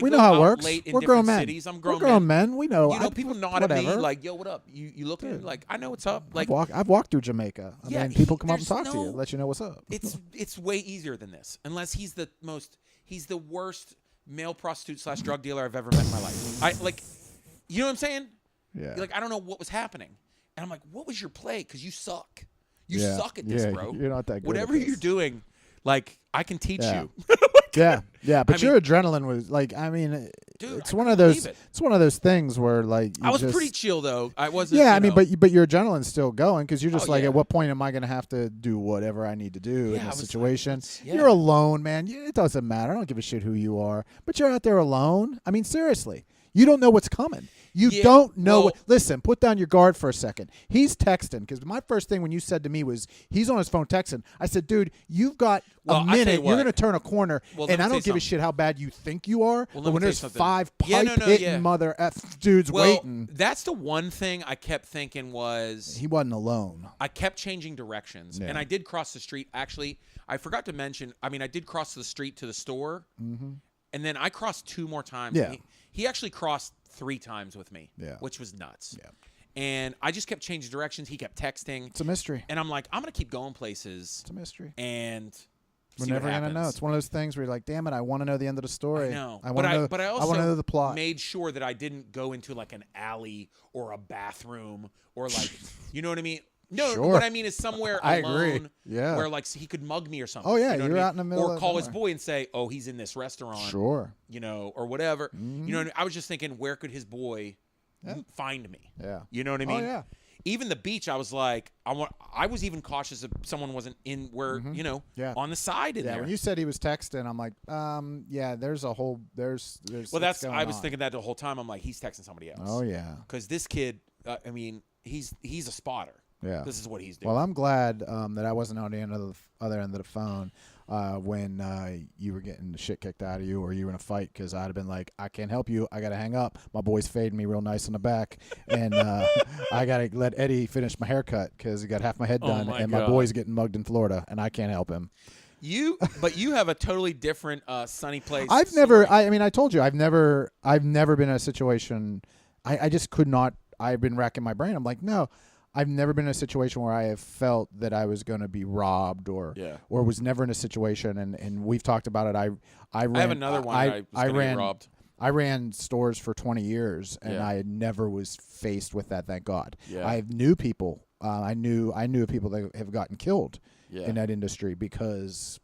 We know how it works. Late in We're grown men. cities. I'm We're grown men. We know. You know, people nod at me like, yo, what up? You looking? Like, I know what's up. Like, I've walked through Jamaica. I mean, people come up and talk to you, let you know what's up. It's way easier than this. Unless he's the worst male prostitute / drug dealer I've ever met in my life. You know what I'm saying? Yeah. Like, I don't know what was happening. And I'm like, what was your play? Because you suck. You Yeah. suck at this, Yeah, bro. you're not that good Whatever at this. you're doing, like, I can teach you. Yeah, but your adrenaline was like, I mean, Dude, it's I one couldn't of those. believe it. It's one of those things where like I was just, pretty chill though. I wasn't. Yeah, I mean, but your adrenaline's still going because you're just Oh, like, yeah. at what point am I going to have to do whatever I need to do in I this was like, situation? yeah. You're alone, man. It doesn't matter. I don't give a shit who you are, but you're out there alone. I mean, seriously, you don't know what's coming. You don't know. well- Listen, put down your guard for a second. He's texting because my first thing when you said to me was he's on his phone texting. I said, dude, you've got Well, a I tell you minute. what. You're going to turn a corner, Well, let and me I tell don't you give a shit how bad you think you are. Well, let but me when tell you there's something. 5 Yeah, pipe no, hitting yeah. mother F dudes Well, waiting, that's the one thing I kept thinking was he wasn't alone. I kept changing directions, Yeah. and I did cross the street. Actually, I forgot to mention. I mean, I did cross the street to the store, and then I crossed 2 more times. Yeah. He actually crossed 3 times with me, which was nuts. Yeah. And I just kept changing directions. He kept texting, It's a mystery. and I'm like, I'm gonna keep going places, It's a mystery. and We're see what never gonna know. happens. It's one of those things where you're like, damn it, I want to know the end of the story. I know, I want to know. but I I also want to know the plot. made sure that I didn't go into like an alley or a bathroom or like, you know what I mean? No, Sure. what I mean is somewhere I alone, agree. Yeah. where like he could mug me or something. Oh, yeah, you know what you're I mean? out in the middle or of call his nowhere. boy and say, "Oh, he's in this restaurant." Sure. You know, or whatever. You know, what I mean? I was just thinking, where could his boy find me? Yeah. You know what I mean? Oh, yeah. Even the beach, I was like, I was even cautious if someone wasn't in where you know, Yeah. on the side in Yeah. there. When you said he was texting, I'm like, yeah. There's a whole. There's. Well, what's that's going I was on. thinking that the whole time. I'm like, he's texting somebody else. Oh yeah. Because this kid, I mean, he's a spotter. Yeah. This is what he's doing. Well, I'm glad that I wasn't on the other end of the phone when you were getting the shit kicked out of you or you were in a fight, because I'd have been like, I can't help you. I got to hang up. My boy's fading me real nice in the back, and I got to let Eddie finish my haircut because he got half my head done, my and God. my boy's getting mugged in Florida, and I can't help him. But you have a totally different sunny place. I've never. I mean, I told you, I've never been in a situation. I just could not. I've been racking my brain. I'm like, no. I've never been in a situation where I have felt that I was going to be robbed or was never in a situation. And we've talked about it. I ran, have another one. I was gonna get robbed. I ran stores for 20 years and Yeah. I never was faced with that. Thank God. Yeah. I knew people. I knew people that have gotten killed Yeah. in that industry because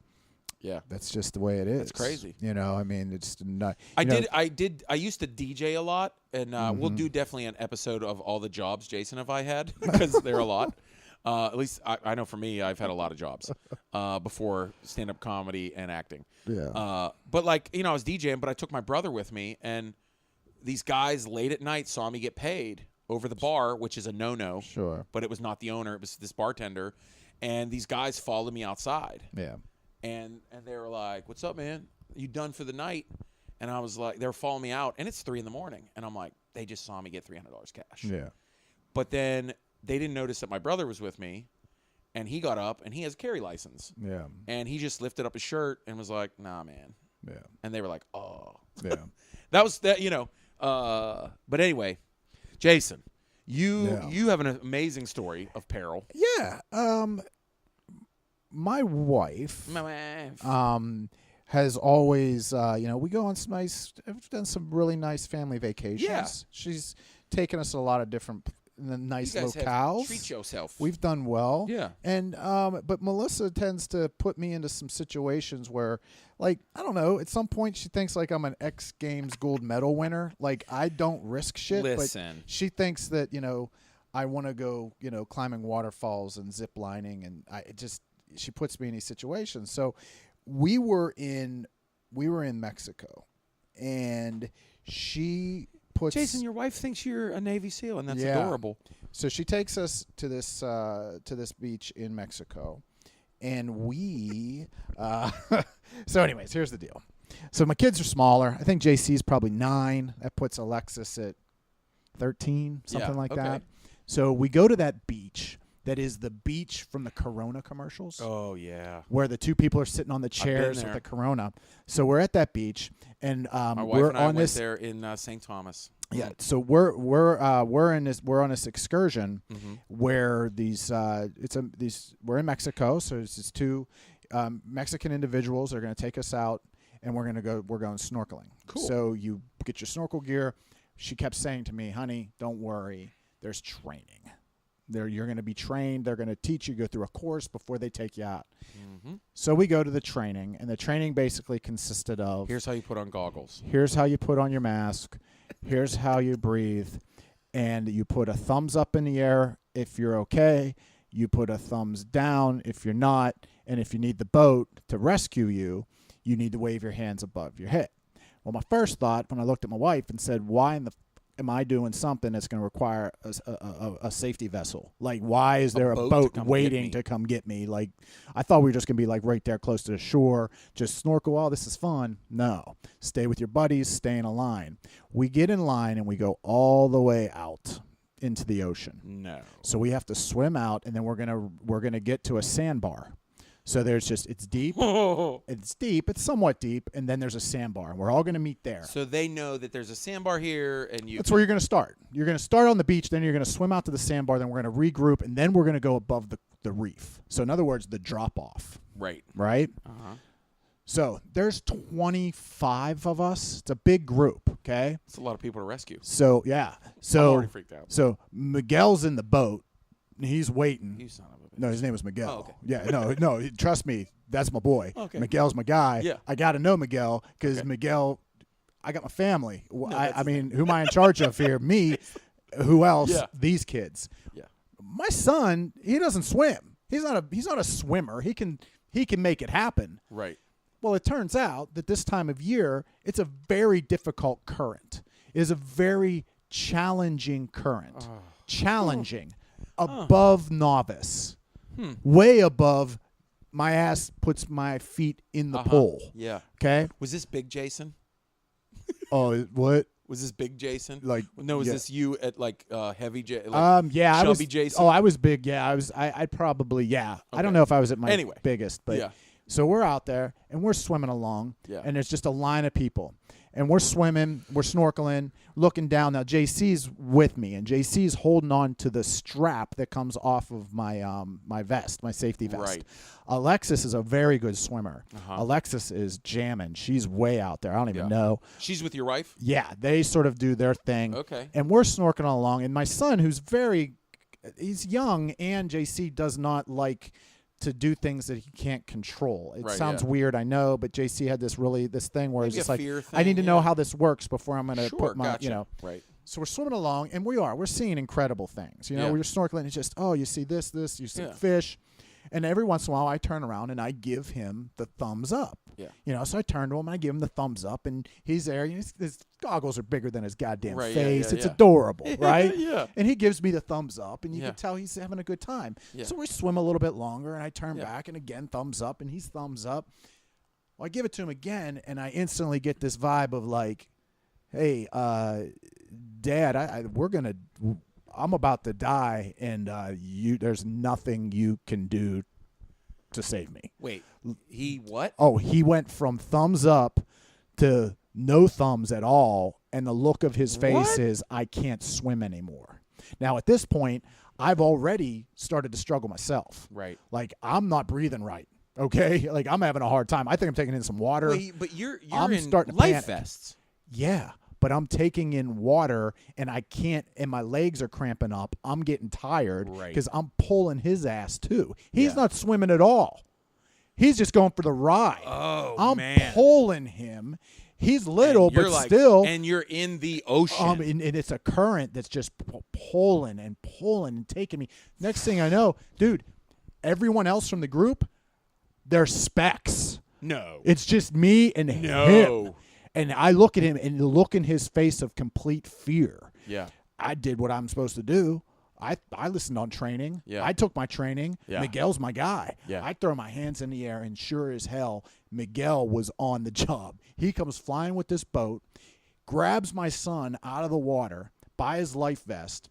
Yeah. that's just the way it is. That's crazy. You know, I mean, it's not. I you know, used to DJ a lot, and we'll do definitely an episode of all the jobs Jason and I had because they're a lot. At least I know for me, I've had a lot of jobs before stand-up comedy and acting. Yeah. But like, you know, I was DJing, but I took my brother with me, and these guys late at night saw me get paid over the bar, which is a no-no. Sure. But it was not the owner; it was this bartender, and these guys followed me outside. Yeah. And they were like, "What's up, man? You done for the night?" And I was like, they were following me out, and it's 3 a.m. And I'm like, they just saw me get $300 cash. Yeah. But then they didn't notice that my brother was with me, And he got up, and he has a carry license. Yeah. And he just lifted up his shirt and was like, "Nah, man." Yeah. And they were like, "Oh." Yeah. That was that. But anyway, Jason, you have an amazing story of peril. Yeah. My wife. Has always, we go on some I've done some really nice family vacations. Yeah. She's taken us to a lot of different nice You guys locales. treat yourself. We've done well. Yeah. And, but Melissa tends to put me into some situations where, like, I don't know, at some point she thinks like I'm an X Games gold medal winner. Like, I don't risk shit. Listen. But she thinks that, I want to go, climbing waterfalls and zip lining. And she puts me in these situations. So, we were in Mexico, and she puts Jason, your wife thinks you're a Navy SEAL, and that's adorable. So she takes us to this beach in Mexico, and we. So, anyways, here's the deal. So my kids are smaller. I think JC's probably 9. That puts Alexis at 13, something like that. So we go to that beach. That is the beach from the Corona commercials. Oh, yeah. Where the two people are sitting on the chairs with the Corona. So we're at that beach, and my wife we're and I on went this there in St. Thomas. Yeah. So we're on this excursion where we're in Mexico. So it's these 2 Mexican individuals are going to take us out, and we're going snorkeling. Cool. So you get your snorkel gear. She kept saying to me, "Honey, don't worry. There's training. You're going to be trained. They're going to teach you, go through a course before they take you out." Mm-hmm. So we go to the training, and the training basically consisted of, here's how you put on goggles. Here's how you put on your mask. Here's how you breathe. And you put a thumbs up in the air if you're okay. You put a thumbs down if you're not. And if you need the boat to rescue you, you need to wave your hands above your head. Well, my first thought when I looked at my wife and said, why in the am I doing something that's going to require a safety vessel? Like, why is there a boat waiting to come get me? Like, I thought we were just going to be like right there close to the shore, just snorkel. Oh, this is fun. No, stay with your buddies, stay in a line. We get in line and we go all the way out into the ocean. No. So we have to swim out, and then we're gonna get to a sandbar. So there's it's deep. It's deep. It's somewhat deep. And then there's a sandbar. And we're all going to meet there. So they know that there's a sandbar here. And that's where you're going to start. You're going to start on the beach. Then you're going to swim out to the sandbar. Then we're going to regroup. And then we're going to go above the reef. So in other words, the drop off. Right. Right? Uh-huh. So there's 25 of us. It's a big group. Okay? It's a lot of people to rescue. So, yeah. So, I'm already freaked out. So Miguel's in the boat. He's waiting. You son of a bitch. No, his name was Miguel. Oh, okay. Yeah, no, trust me, that's my boy. Okay. Miguel's my guy. Yeah. I got to know Miguel because Miguel, I got my family. I mean, who am I in charge of here? Me. Who else? Yeah. These kids. Yeah. My son, he doesn't swim. He's not a swimmer. He can make it happen. Right. Well, it turns out that this time of year, it's a very difficult current. It is a very challenging current. Challenging. Above novice. Way above. My ass puts my feet in the pool. Yeah. Okay. Was this big Jason? Oh, what? Was this big Jason? Like, no, was this you at like heavy Jason? Yeah, I was. Jason? Oh, I was big. Yeah, I was. I'd probably. Yeah. I don't know if I was at my biggest, but yeah. So we're out there and we're swimming along, and there's just a line of people, and we're swimming, we're snorkeling, looking down. Now JC's with me, and JC's holding on to the strap that comes off of my my vest, my safety vest. Right. Alexis is a very good swimmer. Alexis is jamming. She's way out there. I don't even know. She's with your wife? Yeah, they sort of do their thing. Okay. And we're snorkeling along, and my son, he's young, and JC does not like to do things that he can't control. It sounds weird, I know, but JC had this thing where it's just like, I need to know how this works before I'm going to put my, Right. So we're swimming along, and we're seeing incredible things. We're snorkeling. It's just, you see this, you see fish. And every once in a while, I turn around and I give him the thumbs up. Yeah. So I turn to him and I give him the thumbs up, and he's there. His goggles are bigger than his goddamn face. It's adorable, right? Yeah. And he gives me the thumbs up, and you can tell he's having a good time. Yeah. So we swim a little bit longer, and I turn back, and again, thumbs up, and he's thumbs up. Well, I give it to him again, and I instantly get this vibe of like, hey, Dad, I'm about to die, and there's nothing you can do to save me. Wait, he what? Oh, he went from thumbs up to no thumbs at all, and the look of his face is, I can't swim anymore. Now, at this point, I've already started to struggle myself. Right. Like, I'm not breathing right, okay? Like, I'm having a hard time. I think I'm taking in some water. Wait, but you're I'm in starting to life panic. vests. Yeah, but I'm taking in water, and I can't, and my legs are cramping up. I'm getting tired because I'm pulling his ass, too. He's not swimming at all. He's just going for the ride. Oh, I'm man. pulling him. He's little, but still. And you're in the ocean. And it's a current that's just pulling and taking me. Next thing I know, dude, everyone else from the group, they're specks. No. It's just me and him. And I look at him, and the look in his face of complete fear. Yeah. I did what I'm supposed to do. I listened on training. Yeah. I took my training. Yeah. Miguel's my guy. Yeah. I throw my hands in the air, and sure as hell, Miguel was on the job. He comes flying with this boat, grabs my son out of the water by his life vest,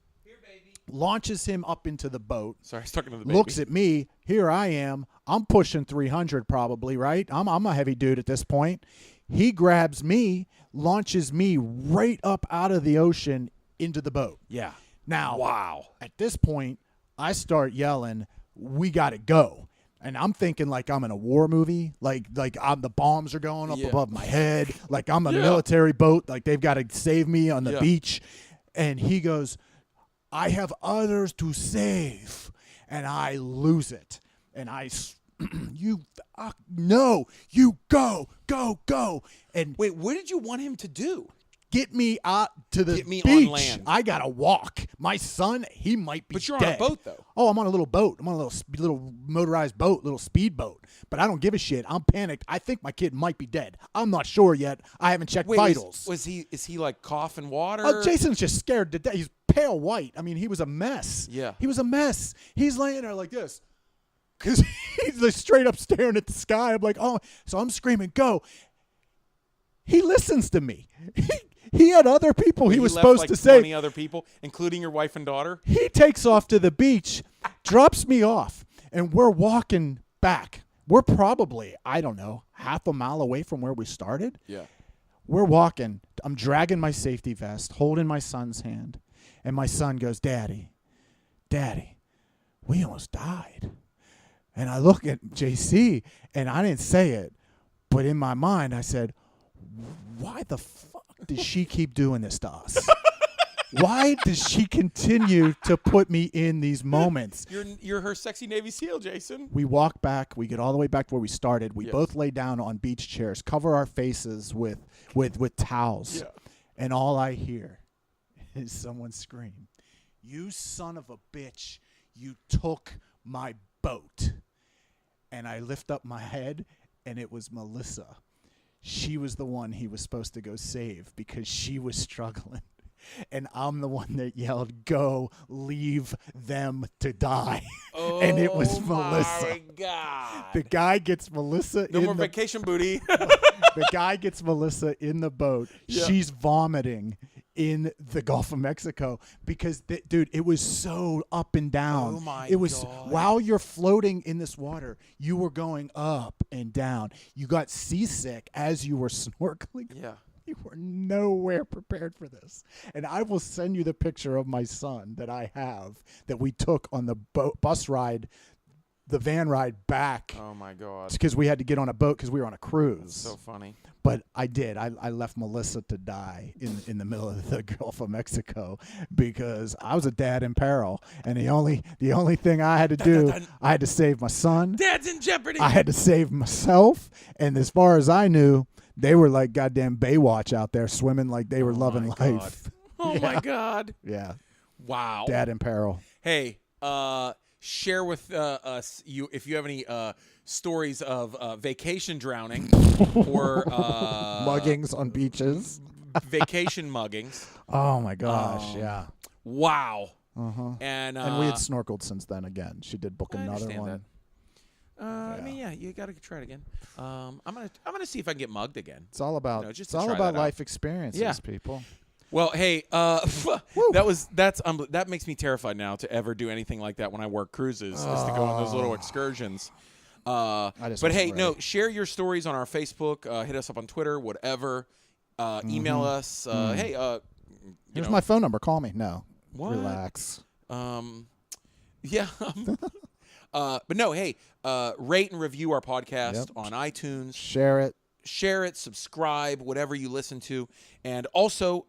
launches him up into the boat. Sorry, I was talking to the baby. Looks at me. Here I am. I'm pushing 300 probably, right? I'm a heavy dude at this point. He grabs me, launches me right up out of the ocean into the boat. Yeah. Now, wow. At this point, I start yelling, "We got to go." And I'm thinking like I'm in a war movie, like the bombs are going up above my head, like I'm a military boat, like they've got to save me on the beach. And he goes, "I have others to save," and I lose it. And no, you go. And wait, what did you want him to do? Get me out to the beach. On land. I gotta walk. My son, he might be. But you're dead. on a boat, though. Oh, I'm on a little boat. I'm on a little motorized boat, little speed boat. But I don't give a shit. I'm panicked. I think my kid might be dead. I'm not sure yet. I haven't checked vitals. Is he like coughing water? Oh, Jason's just scared to death. He's pale white. I mean, he was a mess. Yeah. He was a mess. He's laying there like this. Because he's like straight up staring at the sky. I'm like, oh, so I'm screaming, go. He listens to me. He had other people he was supposed to save. 20 other people, including your wife and daughter? He takes off to the beach, drops me off, and we're walking back. We're probably, I don't know, half a mile away from where we started. Yeah. We're walking. I'm dragging my safety vest, holding my son's hand. And my son goes, Daddy, we almost died. And I look at JC, and I didn't say it, but in my mind I said, why the fuck does she keep doing this to us? Why does she continue to put me in these moments? You're her sexy Navy SEAL, Jason. We walk back. We get all the way back to where we started. We both lay down on beach chairs, cover our faces with towels. Yeah. And all I hear is someone scream, "You son of a bitch, you took my boat." And I lift up my head, and it was Melissa. She was the one he was supposed to go save because she was struggling. And I'm the one that yelled, "Go, leave them to die." Oh, and it was Melissa. My God. The guy gets Melissa no more vacation booty. The guy gets Melissa in the boat. Yeah. She's vomiting in the Gulf of Mexico because, dude, it was so up and down. Oh, my It was God. While you're floating in this water, you were going up and down. You got seasick as you were snorkeling. Yeah. You were nowhere prepared for this. And I will send you the picture of my son that I have that we took on the bus ride, the van ride back. Oh, my God. Because we had to get on a boat because we were on a cruise. That's so funny. But I did. I left Melissa to die in the middle of the Gulf of Mexico because I was a dad in peril. And the only thing I had to do, I had to save my son. Dad's in jeopardy. I had to save myself. And as far as I knew, they were like goddamn Baywatch out there swimming like they were loving life. Oh, my God. Yeah. Wow. Dad in peril. Hey, share with us if you have any stories of vacation drowning or muggings on beaches. Vacation muggings. Oh, my gosh. Yeah. Wow. Uh-huh. And we had snorkeled since then again. She did book another one. That. I mean, yeah, you got to try it again. I'm gonna see if I can get mugged again. It's all about just it's all about life experiences, Yeah. people. Well, hey, that makes me terrified now to ever do anything like that when I work cruises, is to go on those little excursions. But hey, no, share your stories on our Facebook. Hit us up on Twitter, whatever. Email us. Hey, here's my phone number. Call me. No, what? Relax. Yeah. But no, hey, rate and review our podcast on iTunes. Share it, subscribe, whatever you listen to. And also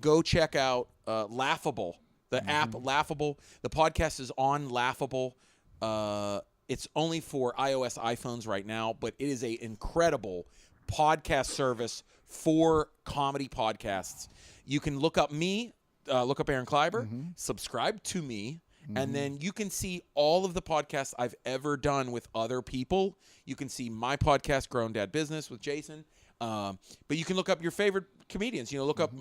go check out Laughable, the app Laughable. The podcast is on Laughable. It's only for iOS iPhones right now, but it is an incredible podcast service for comedy podcasts. You can look up me, look up Aaron Kleiber, subscribe to me, and then you can see all of the podcasts I've ever done with other people. You can see my podcast, Grown Dad Business, with Jason. But you can look up your favorite comedians. Look up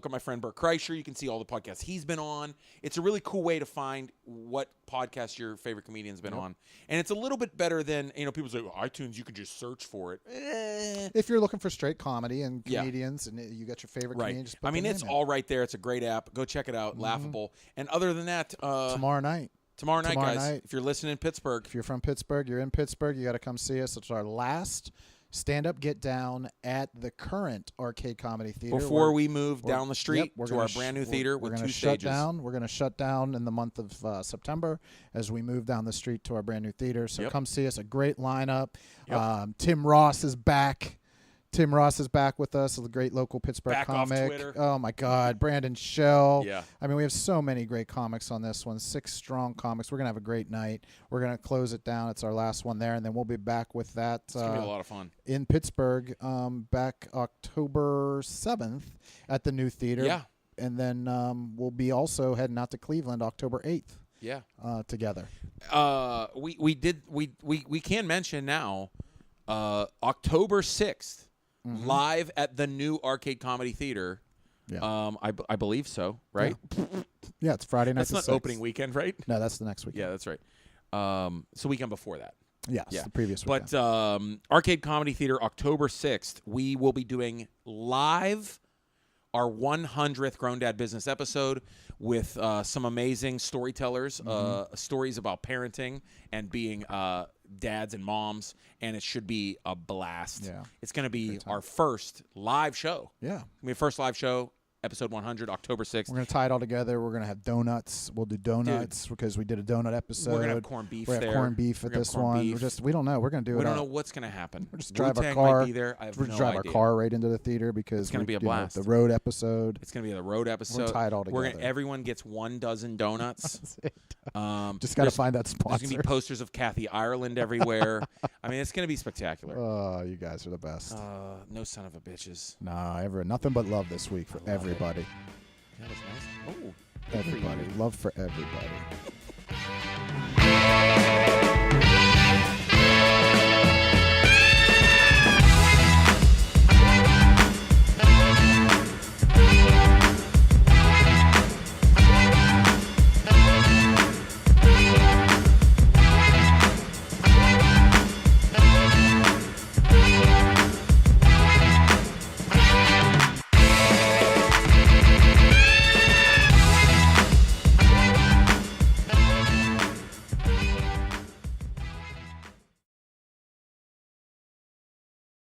my friend Bert Kreischer. You can see all the podcasts he's been on. It's a really cool way to find what podcast your favorite comedian's been on. And it's a little bit better than, people say, iTunes, you can just search for it. If you're looking for straight comedy and comedians and you got your favorite comedian, just put it's all right there. It's a great app. Go check it out. Laughable. And other than that, Tomorrow night, guys, if you're listening in Pittsburgh. If you're from Pittsburgh, you're in Pittsburgh, you got to come see us. It's our last stand-up get-down at the current Arcade Comedy Theater. Before we move down the street to our brand new theater with 2 stages. We're going to shut down in the month of September as we move down the street to our brand new theater. So come see us. A great lineup. Tim Ross is back. Tim Ross is back with us, a great local Pittsburgh comic. Off Twitter. Oh, my God. Brandon Schell. Yeah. I mean, we have so many great comics on this one. 6 strong comics. We're going to have a great night. We're going to close it down. It's our last one there, and then we'll be back with that. It's going to be a lot of fun. In Pittsburgh, back October 7th at the new theater. Yeah. And then we'll be also heading out to Cleveland October 8th. Yeah. Together. We can mention now October 6th. Live at the new Arcade Comedy Theater. Yeah. I believe so, right? Yeah, it's Friday night. That's not 6th. Opening weekend, right? No, that's the next weekend. Yeah, that's right. So weekend before that. Yes, the previous weekend. But Arcade Comedy Theater, October 6th, we will be doing live our 100th Grown Dad Business episode with some amazing storytellers, stories about parenting and being dads and moms, and it should be a blast. Yeah. It's going to be our first live show. Yeah. First live show, episode 100, October 6th. We're going to tie it all together. We're going to have donuts. We'll do donuts because we did a donut episode. We're going to have corned beef there. We're going to have corned beef at this one. We don't know. We're going to do it. We don't know what's going to happen. We're just drive our car. Might be there. I have we're no drive idea. our car right into the theater because it's going to be a blast. The road episode. It's going to be the road episode. We're going to tie it all together. Everyone gets 1 dozen donuts. Just got to find that sponsor. There's going to be posters of Kathy Ireland everywhere. I mean, it's going to be spectacular. Oh, you guys are the best. No son of a bitches. Nah, nothing but love this week for everybody. That was nice. Oh, everybody. Love for everybody.